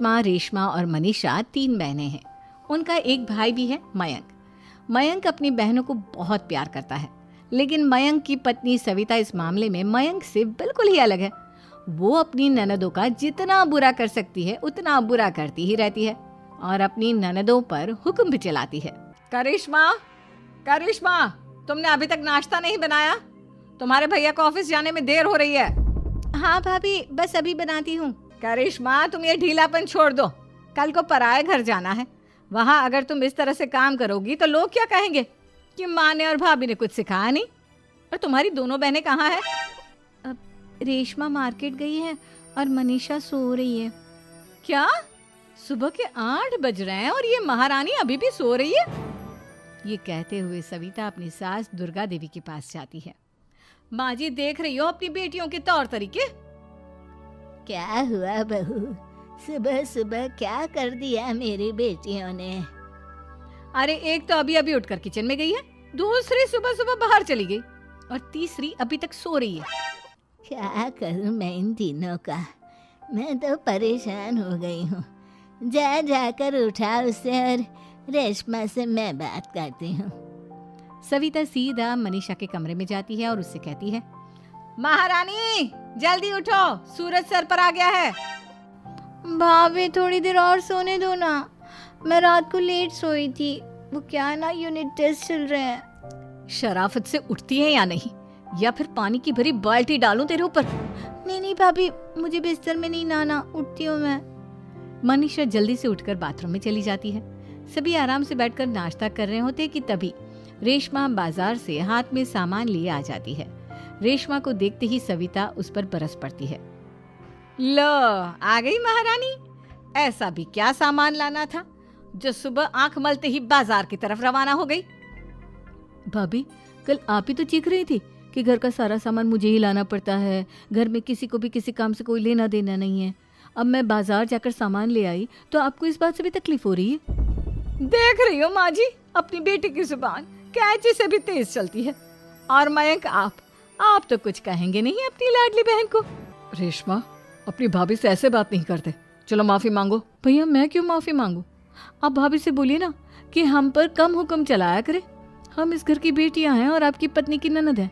माँ, रेशमा और मनीषा 3 बहनें हैं। उनका एक भाई भी है, मयंक। मयंक अपनी बहनों को बहुत प्यार करता है, लेकिन मयंक की पत्नी सविता इस मामले में मयंक से बिल्कुल ही अलग है। वो अपनी ननदों का जितना बुरा कर सकती है उतना बुरा करती ही रहती है और अपनी ननदों पर हुक्म भी चलाती है। करिश्मा, करिश्मा, तुमने अभी तक नाश्ता नहीं बनाया? तुम्हारे भैया को ऑफिस जाने में देर हो रही है। हाँ भाभी, बस अभी बनाती हूँ। करिश्मा, तुम ये ढीलापन छोड़ दो। कल को पराए घर जाना है। वहाँ अगर तुम इस तरह से काम करोगी तो लोग क्या कहेंगे कि माँ ने और भाभी ने कुछ सिखाया नहीं। और तुम्हारी दोनों बहनें कहाँ हैं? अब रेशमा मार्केट गई है और मनीषा सो रही है। क्या? सुबह के 8 बज रहे हैं और ये महारानी अभी भी सो रही है? ये कहते हुए सविता अपनी सास दुर्गा देवी के पास जाती है। माँ जी, देख रही हो अपनी बेटियों के तौर तरीके? क्या हुआ बहू, सुबह सुबह क्या कर दिया मेरी बेटियों ने? अरे एक तो अभी अभी उठकर किचन में गई है, दूसरी सुबह सुबह बाहर चली गई और तीसरी अभी तक सो रही है। क्या करूं मैं इन तीनों का, मैं तो परेशान हो गई हूँ। जा जाकर उठा उसे और रेशमा से मैं बात करती हूँ। सविता सीधा मनीषा के कमरे में जाती है और उससे कहती है, महारानी जल्दी उठो, सूरज सर पर आ गया है। भाभी थोड़ी देर और सोने दो ना, मैं रात को लेट सोई थी। वो क्या ना, यूनिट टेस्ट चल रहे हैं। शराफत से उठती है या नहीं, या फिर पानी की भरी बाल्टी डालूं तेरे ऊपर? नहीं नहीं भाभी, मुझे बिस्तर में नहीं नहाना, उठती हूँ मैं। मनीषा जल्दी से उठकर बाथरूम में चली जाती है। सभी आराम से बैठकर नाश्ता कर रहे होते कि तभी रेशमा बाजार से हाथ में सामान लिए आ जाती है। रेशमा को देखते ही सविता उस पर बरस पड़ती है। लो, आ गई महारानी। ऐसा भी क्या सामान लाना था जो सुबह आंख मलते ही बाजार की तरफ रवाना हो गई? भाभी, कल आप ही तो चीख रही थी कि घर का सारा सामान मुझे ही लाना पड़ता है, घर में किसी को भी किसी काम से कोई लेना देना नहीं है। अब मैं बाजार जाकर सामान ले आई तो आपको इस बात से भी तकलीफ हो रही है? देख रही हो माँ जी, अपनी बेटी की जुबान कैंची से भी तेज चलती है। और मयंक, आप तो कुछ कहेंगे नहीं अपनी लाडली बहन को। रेशमा, अपनी भाभी से ऐसे बात नहीं करते। चलो माफी मांगो। भैया, मैं क्यों माफी मांगू? आप भाभी से बोलिए ना कि हम पर कम हुक्म चलाया करे। हम इस घर की बेटियां हैं और आपकी पत्नी की ननद है।